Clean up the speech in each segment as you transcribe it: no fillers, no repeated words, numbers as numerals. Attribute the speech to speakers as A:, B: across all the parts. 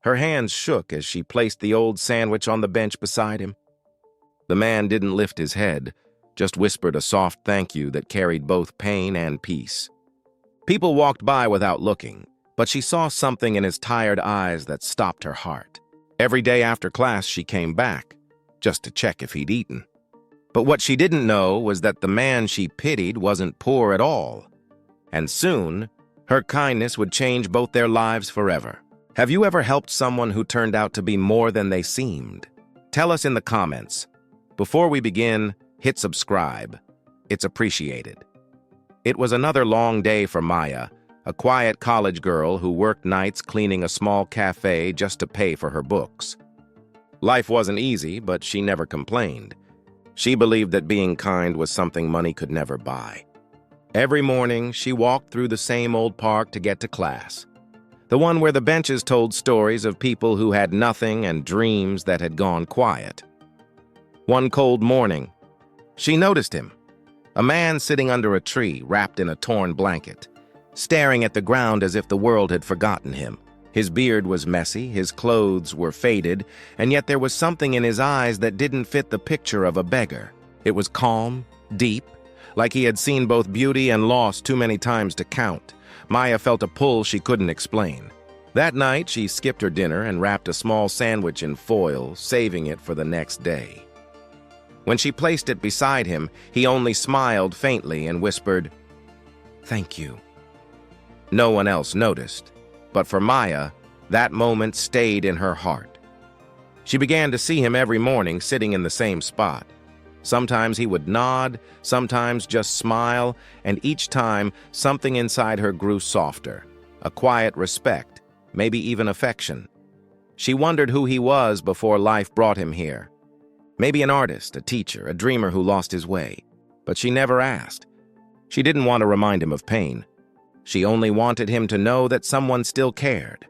A: Her hands shook as she placed the old sandwich on the bench beside him. The man didn't lift his head, just whispered a soft thank you that carried both pain and peace. People walked by without looking, but she saw something in his tired eyes that stopped her heart. Every day after class, she came back, just to check if he'd eaten. But what she didn't know was that the man she pitied wasn't poor at all. And soon, her kindness would change both their lives forever. Have you ever helped someone who turned out to be more than they seemed? Tell us in the comments. Before we begin, hit subscribe. It's appreciated. It was another long day for Maya, a quiet college girl who worked nights cleaning a small cafe just to pay for her books. Life wasn't easy, but she never complained. She believed that being kind was something money could never buy. Every morning, she walked through the same old park to get to class, the one where the benches told stories of people who had nothing and dreams that had gone quiet. One cold morning, she noticed him, a man sitting under a tree wrapped in a torn blanket, staring at the ground as if the world had forgotten him. His beard was messy, his clothes were faded, and yet there was something in his eyes that didn't fit the picture of a beggar. It was calm, deep, like he had seen both beauty and loss too many times to count. Maya felt a pull she couldn't explain. That night, she skipped her dinner and wrapped a small sandwich in foil, saving it for the next day. When she placed it beside him, he only smiled faintly and whispered, "Thank you." No one else noticed, but for Maya, that moment stayed in her heart. She began to see him every morning sitting in the same spot. Sometimes he would nod, sometimes just smile, and each time something inside her grew softer, a quiet respect, maybe even affection. She wondered who he was before life brought him here. Maybe an artist, a teacher, a dreamer who lost his way. But she never asked. She didn't want to remind him of pain. She only wanted him to know that someone still cared.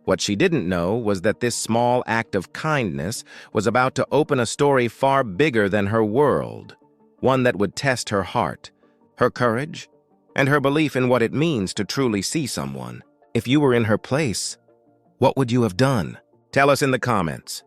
A: What she didn't know was that this small act of kindness was about to open a story far bigger than her world, one that would test her heart, her courage, and her belief in what it means to truly see someone. If you were in her place, what would you have done? Tell us in the comments.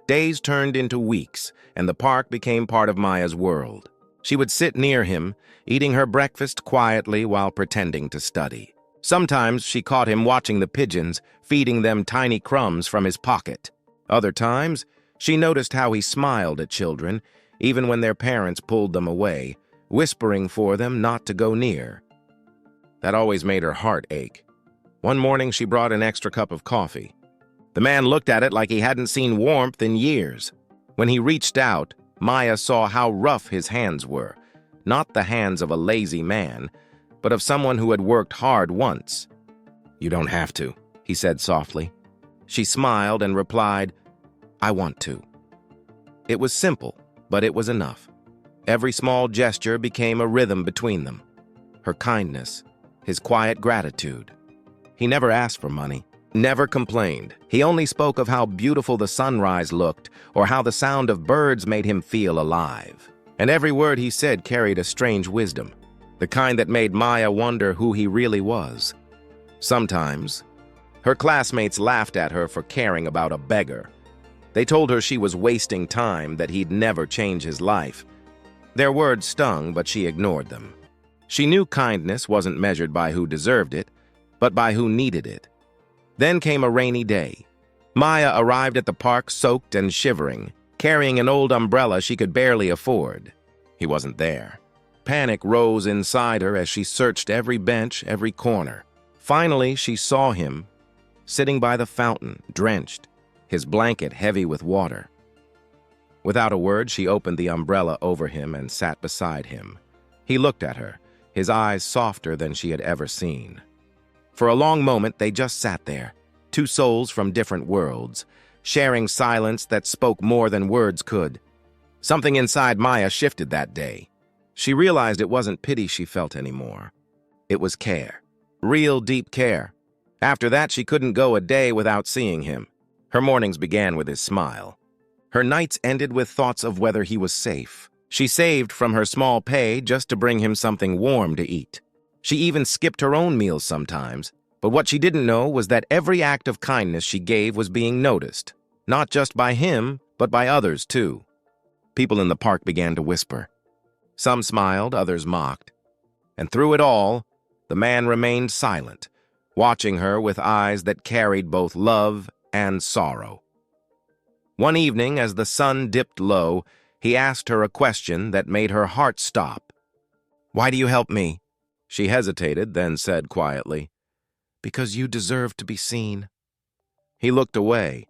A: Days turned into weeks, and the park became part of Maya's world. She would sit near him, eating her breakfast quietly while pretending to study. Sometimes she caught him watching the pigeons, feeding them tiny crumbs from his pocket. Other times, she noticed how he smiled at children, even when their parents pulled them away, whispering for them not to go near. That always made her heart ache. One morning, she brought an extra cup of coffee. The man looked at it like he hadn't seen warmth in years. When he reached out, Maya saw how rough his hands were, not the hands of a lazy man, but of someone who had worked hard once. "You don't have to," he said softly. She smiled and replied, "I want to." It was simple, but it was enough. Every small gesture became a rhythm between them. Her kindness, his quiet gratitude. He never asked for money, never complained. He only spoke of how beautiful the sunrise looked or how the sound of birds made him feel alive. And every word he said carried a strange wisdom, the kind that made Maya wonder who he really was. Sometimes, her classmates laughed at her for caring about a beggar. They told her she was wasting time, that he'd never change his life. Their words stung, but she ignored them. She knew kindness wasn't measured by who deserved it, but by who needed it. Then came a rainy day. Maya arrived at the park soaked and shivering, carrying an old umbrella she could barely afford. He wasn't there. Panic rose inside her as she searched every bench, every corner. Finally, she saw him, sitting by the fountain, drenched, his blanket heavy with water. Without a word, she opened the umbrella over him and sat beside him. He looked at her, his eyes softer than she had ever seen. For a long moment, they just sat there, two souls from different worlds, sharing silence that spoke more than words could. Something inside Maya shifted that day. She realized it wasn't pity she felt anymore. It was care. Real deep care. After that, she couldn't go a day without seeing him. Her mornings began with his smile. Her nights ended with thoughts of whether he was safe. She saved from her small pay just to bring him something warm to eat. She even skipped her own meals sometimes, But what she didn't know was that every act of kindness she gave was being noticed, not just by him, but by others too. People in the park began to whisper. Some smiled, others mocked. And through it all, the man remained silent, watching her with eyes that carried both love and sorrow. One evening, as the sun dipped low, he asked her a question that made her heart stop. "Why do you help me?" She hesitated, then said quietly, "Because you deserve to be seen." He looked away,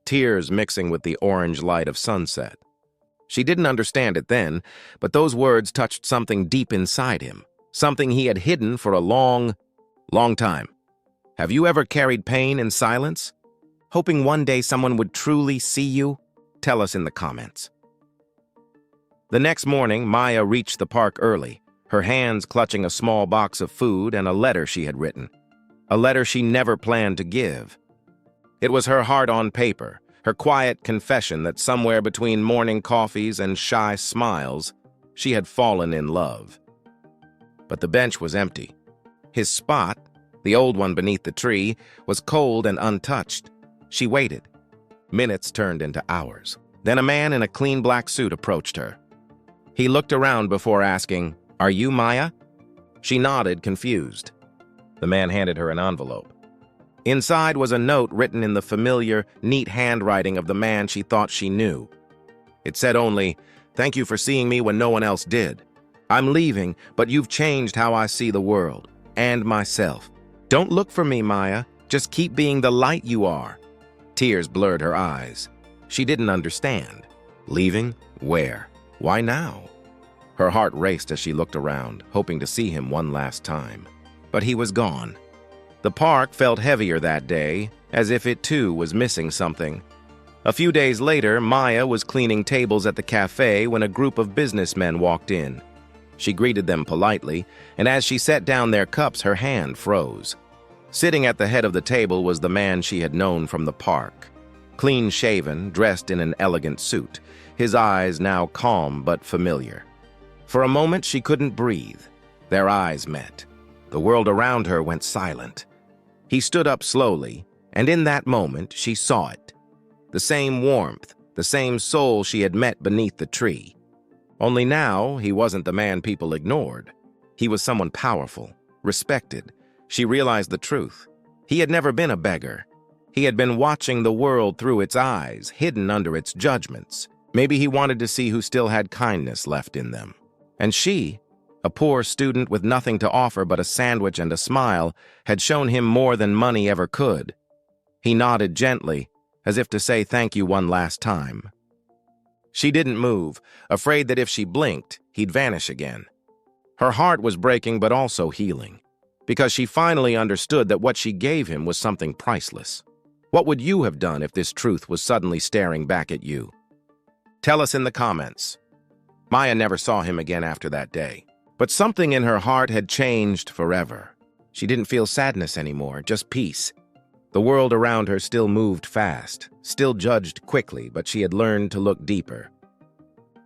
A: tears mixing with the orange light of sunset. She didn't understand it then, but those words touched something deep inside him, something he had hidden for a long, long time. Have you ever carried pain in silence, hoping one day someone would truly see you? Tell us in the comments. The next morning, Maya reached the park early, her hands clutching a small box of food and a letter she had written. A letter she never planned to give. It was her heart on paper, her quiet confession that somewhere between morning coffees and shy smiles, she had fallen in love. But the bench was empty. His spot, the old one beneath the tree, was cold and untouched. She waited. Minutes turned into hours. Then a man in a clean black suit approached her. He looked around before asking, "Are you Maya?" She nodded, confused. The man handed her an envelope. Inside was a note written in the familiar, neat handwriting of the man she thought she knew. It said only, "Thank you for seeing me when no one else did. I'm leaving, but you've changed how I see the world, and myself. Don't look for me, Maya. Just keep being the light you are." Tears blurred her eyes. She didn't understand. Leaving? Where? Why now? Her heart raced as she looked around, hoping to see him one last time. But he was gone. The park felt heavier that day, as if it too was missing something. A few days later, Maya was cleaning tables at the cafe when a group of businessmen walked in. She greeted them politely, and as she set down their cups, her hand froze. Sitting at the head of the table was the man she had known from the park. Clean-shaven, dressed in an elegant suit, his eyes now calm but familiar. For a moment, she couldn't breathe. Their eyes met. The world around her went silent. He stood up slowly, and in that moment, she saw it. The same warmth, the same soul she had met beneath the tree. Only now, he wasn't the man people ignored. He was someone powerful, respected. She realized the truth. He had never been a beggar. He had been watching the world through its eyes, hidden under its judgments. Maybe he wanted to see who still had kindness left in them. And she, a poor student with nothing to offer but a sandwich and a smile, had shown him more than money ever could. He nodded gently, as if to say thank you one last time. She didn't move, afraid that if she blinked, he'd vanish again. Her heart was breaking but also healing, because she finally understood that what she gave him was something priceless. What would you have done if this truth was suddenly staring back at you? Tell us in the comments. Maya never saw him again after that day. But something in her heart had changed forever. She didn't feel sadness anymore, just peace. The world around her still moved fast, still judged quickly, but she had learned to look deeper.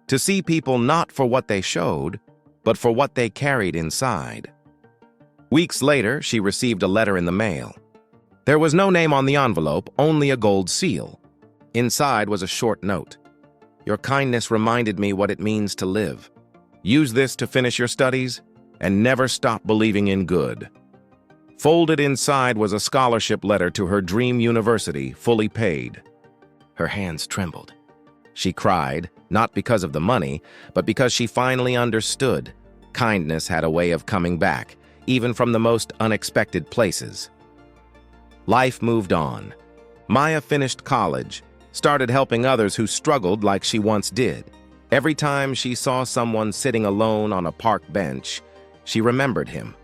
A: To see people not for what they showed, but for what they carried inside. Weeks later, she received a letter in the mail. There was no name on the envelope, only a gold seal. Inside was a short note. "Your kindness reminded me what it means to live. Use this to finish your studies, and never stop believing in good." Folded inside was a scholarship letter to her dream university, fully paid. Her hands trembled. She cried, not because of the money, but because she finally understood. Kindness had a way of coming back, even from the most unexpected places. Life moved on. Maya finished college, started helping others who struggled like she once did. Every time she saw someone sitting alone on a park bench, she remembered him.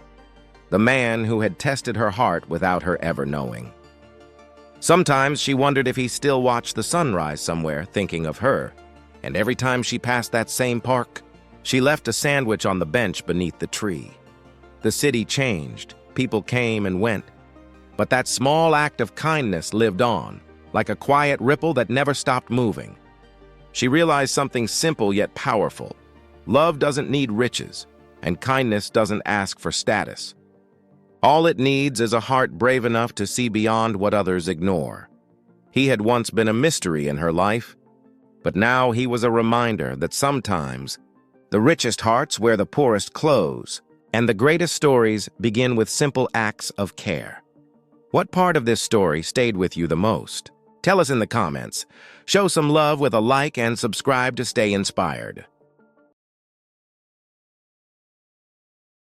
A: The man who had tested her heart without her ever knowing. Sometimes she wondered if he still watched the sunrise somewhere, thinking of her. And every time she passed that same park, she left a sandwich on the bench beneath the tree. The city changed, people came and went. But that small act of kindness lived on, like a quiet ripple that never stopped moving. She realized something simple yet powerful. Love doesn't need riches, and kindness doesn't ask for status. All it needs is a heart brave enough to see beyond what others ignore. He had once been a mystery in her life, but now he was a reminder that sometimes the richest hearts wear the poorest clothes, and the greatest stories begin with simple acts of care. What part of this story stayed with you the most? Tell us in the comments. Show some love with a like and subscribe to stay inspired.